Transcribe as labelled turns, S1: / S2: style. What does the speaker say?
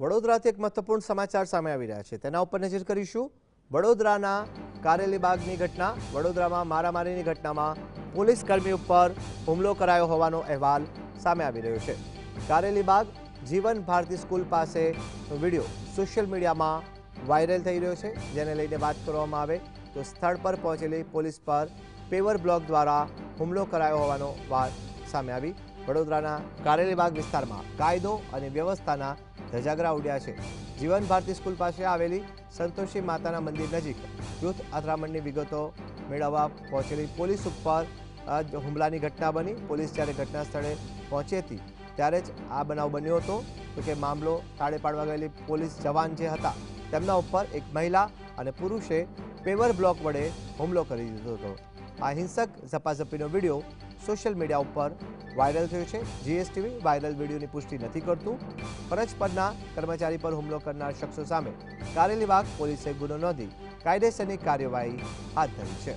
S1: વડોદરાથી એક મહત્વપૂર્ણ સમાચાર સામે આવી રહ્યા છે, તેના ઉપર નજર કરીશું। વડોદરાના કારેલીબાગની ઘટના। વડોદરામાં મારામારીની ઘટનામાં પોલીસ કર્મી ઉપર હુમલો કરાયો હોવાનો અહેવાલ સામે આવી રહ્યો છે। કારેલીબાગ જીવન ભારતી સ્કૂલ પાસેનો વિડીયો સોશિયલ મીડિયામાં વાયરલ થઈ રહ્યો છે, જેને લઈને વાત કરવામાં આવે તો સ્થળ પર પહોંચેલી પોલીસ પર પેવર બ્લોક દ્વારા હુમલો કરાયો હોવાનો વાત સામે આવી। વડોદરાના કારેલીબાગ વિસ્તારમાં કાયદો અને વ્યવસ્થાના ધજાગરા ઉડ્યા છે। જીવન ભારતી સ્કૂલ પાસે આવેલી સંતોષી માતાના મંદિર નજીક જૂથ અથડામણની વિગતો મેળવવા પહોંચેલી પોલીસ ઉપર હુમલાની ઘટના બની। પોલીસ જ્યારે ઘટના સ્થળે પહોંચી હતી ત્યારે જ આ બનાવ બન્યો હતો। તો કે મામલો તાળે પાડવા ગયેલી પોલીસ જવાન જે હતા તેમના ઉપર એક મહિલા અને પુરુષે પેવર બ્લોક વડે હુમલો કરી દીધો હતો। આ હિંસક ઝપાઝપીનો વિડીયો સોશિયલ મીડિયા ઉપર વાયરલ થયો છે। જીએસટીવી વાયરલ વિડીયોની પુષ્ટિ નથી કરતું। ફરજ પરના કર્મચારી પર હુમલો કરનાર શખ્સો સામે કારેલીબાગ પોલીસે ગુનો નોંધી કાયદેસરની કાર્યવાહી હાથ ધરી છે।